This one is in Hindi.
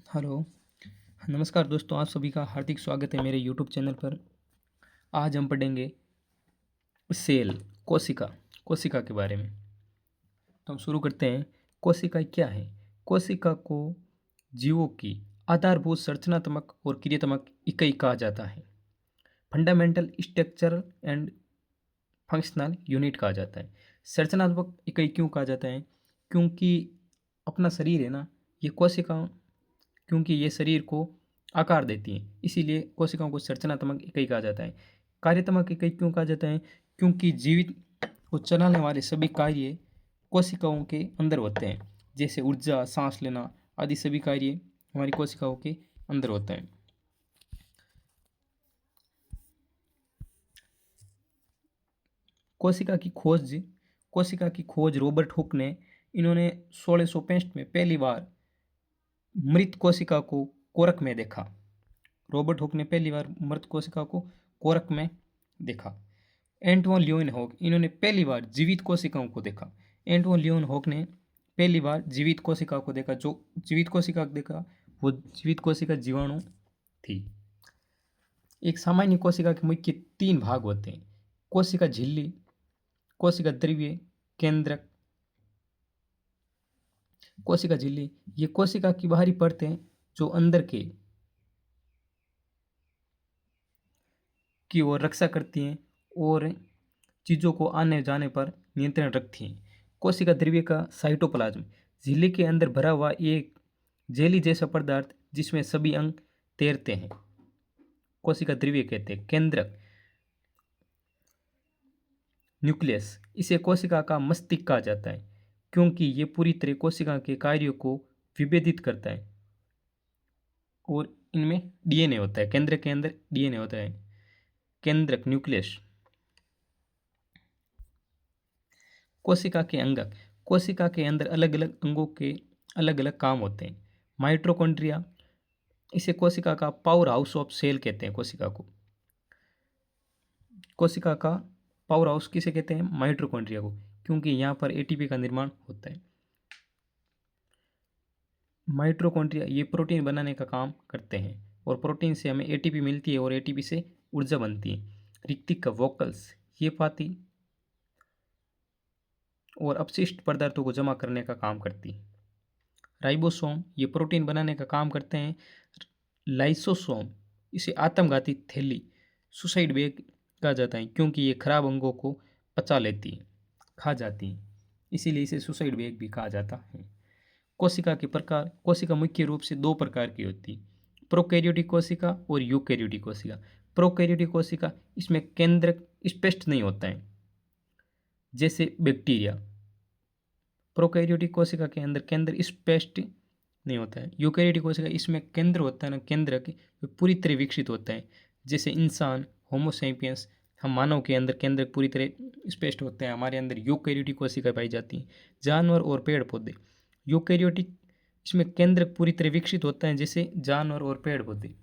हेलो, नमस्कार दोस्तों, आप सभी का हार्दिक स्वागत है मेरे यूट्यूब चैनल पर। आज हम पढ़ेंगे सेल, कोशिका, कोशिका के बारे में। तो हम शुरू करते हैं। कोशिका क्या है? कोशिका को जीवों की आधारभूत संरचनात्मक और क्रियात्मक इकाई कहा जाता है। Fundamental structural and functional unit कहा जाता है। संरचनात्मक इकाई क्यों कहा जाता है? क्योंकि अपना शरीर है ना, ये कोशिका, क्योंकि ये शरीर को आकार देती हैं, इसीलिए कोशिकाओं को संरचनात्मक इकाई कहा जाता है। कार्यात्मक इकाई क्यों कहा जाता है? क्योंकि जीवित को चलाने वाले सभी कार्य कोशिकाओं के अंदर होते हैं, जैसे ऊर्जा, सांस लेना आदि सभी कार्य हमारी कोशिकाओं के अंदर होते हैं। कोशिका की खोज रॉबर्ट हुक ने इन्होंने 1665 में पहली बार मृत कोशिका को कोरक में देखा। रॉबर्ट हुक ने पहली बार मृत कोशिका को कोरक में देखा। एंटवन ल्यूवेनहॉक इन्होंने पहली बार जीवित कोशिकाओं को देखा। एंटवन ल्यूवेनहॉक ने पहली बार जीवित कोशिका को देखा। जो जीवित कोशिका देखा वो जीवित कोशिका जीवाणु थी। एक सामान्य कोशिका के मुख्य 3 भाग होते हैं: कोशिका झिल्ली, कोशिका द्रव्य, केंद्रक। कोशिका झिल्ली ये कोशिका की बाहरी परतें जो अंदर की ओर रक्षा करती हैं और चीज़ों को आने जाने पर नियंत्रण रखती हैं। कोशिका द्रव्य का साइटोप्लाज्म झिल्ली के अंदर भरा हुआ एक जेली जैसा पदार्थ जिसमें सभी अंग तैरते हैं, कोशिका द्रव्य कहते हैं। केंद्रक न्यूक्लियस, इसे कोशिका का मस्तिष्क कहा जाता है क्योंकि ये पूरी तरह कोशिका के कार्यों को विभेदित करता है और इनमें डीएनए होता है। केंद्रक के अंदर डीएनए होता है। केंद्रक न्यूक्लियस। कोशिका के अंगक, कोशिका के अंदर अलग अलग अंगों के अलग अलग काम होते हैं। माइटोकॉन्ड्रिया, इसे कोशिका का पावर हाउस ऑफ सेल कहते हैं। कोशिका का पावर हाउस किसे कहते हैं? माइटोकॉन्ड्रिया को, क्योंकि यहाँ पर एटीपी का निर्माण होता है। माइटोकॉन्ड्रिया ये प्रोटीन बनाने का काम करते हैं और प्रोटीन से हमें एटीपी मिलती है और एटीपी से ऊर्जा बनती है। रिक्तिक का वोकल्स ये पाती और अपशिष्ट पदार्थों को जमा करने का काम करती है। राइबोसोम ये प्रोटीन बनाने का काम करते हैं। लाइसोसोम इसे आत्मघाती थैली, सुसाइड बैग कहा जाता है क्योंकि ये खराब अंगों को पचा लेती है, खा जाती है, इसीलिए इसे सुसाइड बैग भी कहा जाता है। कोशिका के प्रकार, कोशिका मुख्य रूप से 2 प्रकार की होती है: प्रोकैरियोटिक कोशिका और यूकैरियोटिक कोशिका। प्रोकैरियोटिक कोशिका, इसमें केंद्रक स्पष्ट नहीं होता है, जैसे बैक्टीरिया। प्रोकैरियोटिक कोशिका के अंदर केंद्र स्पष्ट नहीं होता है। यूकैरियोटिक कोशिका, इसमें केंद्र होता है ना, केंद्रक पूरी तरह विकसित होता है, जैसे इंसान, होमोसेपियंस, हम मानव के अंदर केंद्रक पूरी तरह स्पष्ट होते हैं। हमारे अंदर यूकैरियोटिक कोशिका पाई जाती हैं। जानवर और पेड़ पौधे, यूकैरियोटिक, इसमें केंद्रक पूरी तरह विकसित होता है, जैसे जानवर और पेड़ पौधे।